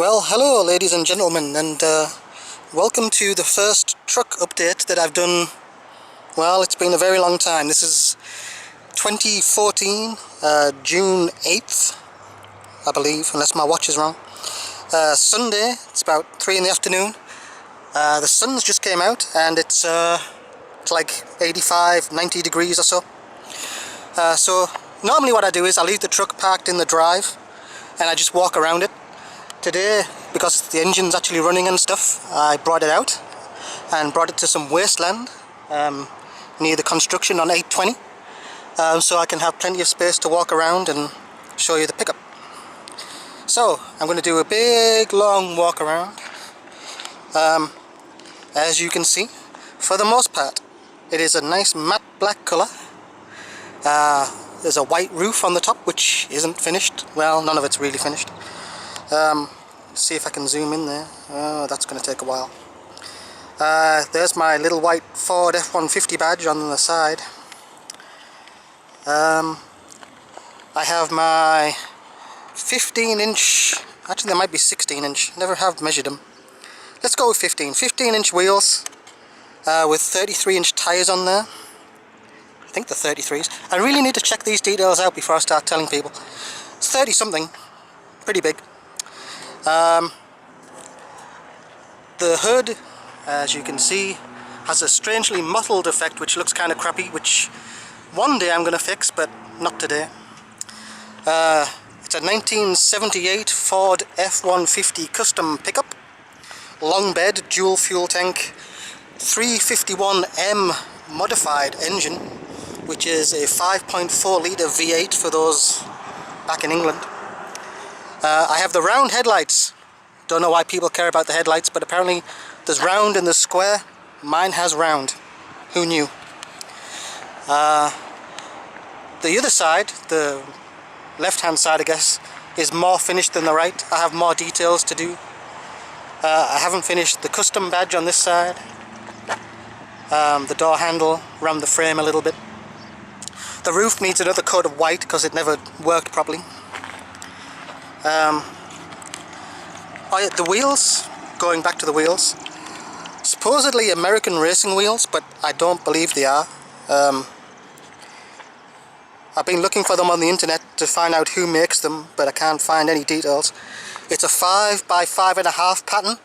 Well, hello ladies and gentlemen, and welcome to the first truck update that I've done. Well, it's been a very long time. This is 2014, June 8th, I believe, unless my watch is wrong. Sunday, it's about 3 in the afternoon. The sun's just came out and it's like 85, 90 degrees or so. So normally what I do is I leave the truck parked in the drive and I just walk around it. Today, because the engine's actually running and stuff, I brought it out and brought it to some wasteland near the construction on 820, so I can have plenty of space to walk around and show you the pickup. So I'm going to do a big long walk around. As you can see, for the most part it is a nice matte black colour. There's a white roof on the top which isn't finished. Well, none of it's really finished. See if I can zoom in there. Oh, that's going to take a while. There's my little white Ford F-150 badge on the side. I have my 15-inch, actually there might be 16-inch, never have measured them. Let's go with 15-inch wheels with 33-inch tyres on there. I think they're 33s. I really need to check these details out before I start telling people. It's 30 something, pretty big. The hood, as you can see, has a strangely mottled effect which looks kind of crappy, which one day I'm going to fix, but not today. It's a 1978 Ford F-150 custom pickup, long bed, dual fuel tank, 351M modified engine, which is a 5.4 litre V8 for those back in England. I have the round headlights. Don't know why people care about the headlights, but apparently there's round and there's square. Mine has round. Who knew? The other side, the left hand side I guess, is more finished than the right. I have more details to do. I haven't finished the custom badge on this side. The door handle, around the frame a little bit. The roof needs another coat of white because it never worked properly. The wheels, going back to the wheels, supposedly American racing wheels, but I don't believe they are. I've been looking for them on the internet to find out who makes them, but I can't find any details. It's a 5 by 5.5 pattern,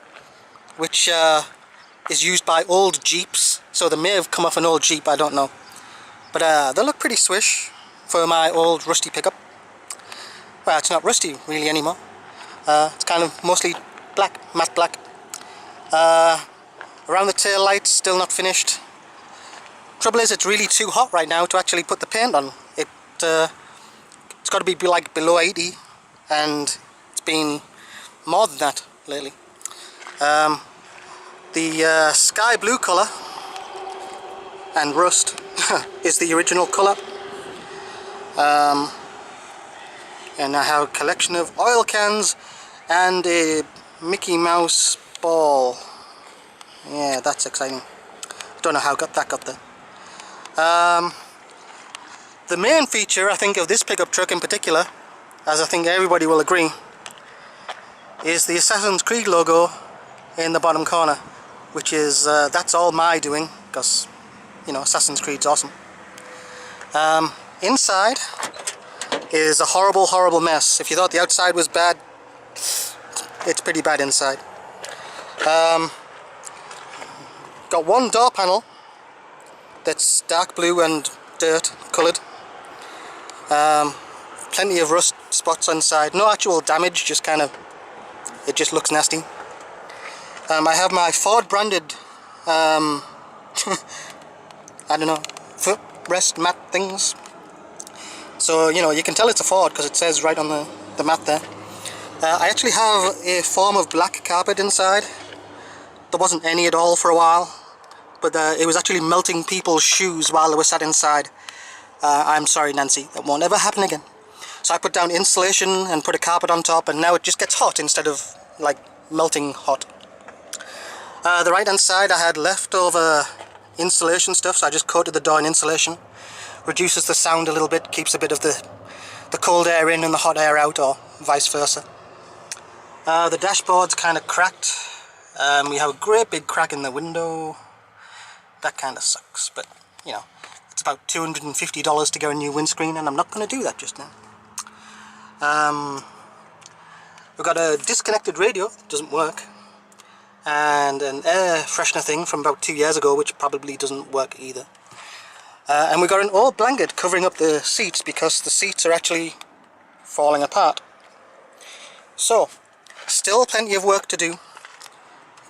which is used by old Jeeps, so they may have come off an old Jeep, I don't know. But they look pretty swish for my old rusty pickup. Well, it's not rusty really anymore. It's kind of mostly black, matte black. Around the tail lights, still not finished. Trouble is, it's really too hot right now to actually put the paint on. It's got to be like below 80, and it's been more than that lately. The sky blue colour and rust is the original colour. And I have a collection of oil cans and a Mickey Mouse ball. Yeah, that's exciting. Don't know how that got there. The main feature, I think, of this pickup truck in particular, as I think everybody will agree, is the Assassin's Creed logo in the bottom corner, which is, that's all my doing, because, you know, Assassin's Creed's awesome. Inside is a horrible mess. If you thought the outside was bad, it's pretty bad inside. Got one door panel that's dark blue and dirt coloured. Plenty of rust spots inside. No actual damage, just kind of, it just looks nasty. I have my Ford branded I don't know, footrest mat things. So, you know, you can tell it's a Ford because it says right on the mat there. I actually have a form of black carpet inside. There wasn't any at all for a while, but it was actually melting people's shoes while they were sat inside. I'm sorry, Nancy, that won't ever happen again. So I put down insulation and put a carpet on top, and now it just gets hot instead of like melting hot. The right hand side I had leftover insulation stuff, so I just coated the door in insulation. Reduces the sound a little bit, keeps a bit of the cold air in and the hot air out, or vice versa. The dashboard's kind of cracked. We have a great big crack in the window. That kind of sucks, but you know, it's about $250 to get a new windscreen, and I'm not going to do that just now. We've got a disconnected radio, doesn't work, and an air freshener thing from about 2 years ago, which probably doesn't work either. And we've got an old blanket covering up the seats because the seats are actually falling apart. So, still plenty of work to do.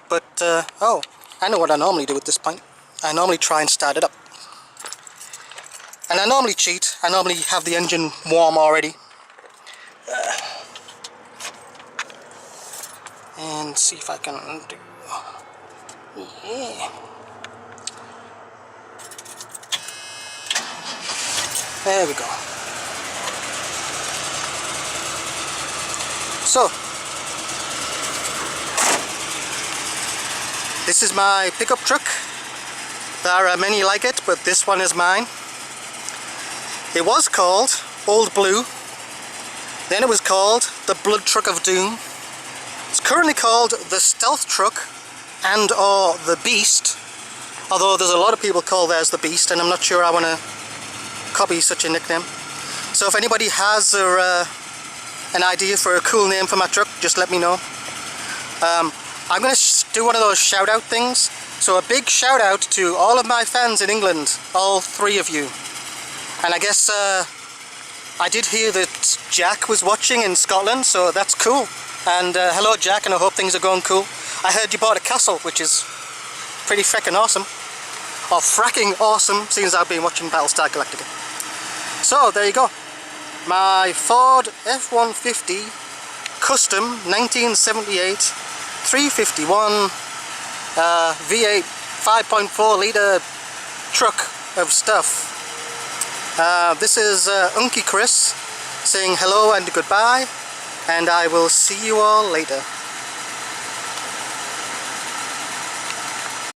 But, oh, I know what I normally do at this point. I normally try and start it up. And I normally cheat. I normally have the engine warm already. And see if I can do... Yeah. There we go. So, this is my pickup truck. There are many like it, but this one is mine. It was called Old Blue. Then it was called the Blood Truck of Doom. It's currently called the Stealth Truck and or the Beast. Although there's a lot of people call theirs the Beast, and I'm not sure I want to copy such a nickname. So if anybody has an idea for a cool name for my truck, just let me know. I'm going to do one of those shout out things. So a big shout out to all of my fans in England, all 3 of you. And I guess I did hear that Jack was watching in Scotland, so that's cool. And hello Jack, and I hope things are going cool. I heard you bought a castle, which is pretty frickin' awesome. Or fracking awesome, seeing as I've been watching Battlestar Galactica. So there you go. My Ford F-150 custom 1978 351 V8 5.4 litre truck of stuff. This is Unky Chris saying hello and goodbye, and I will see you all later.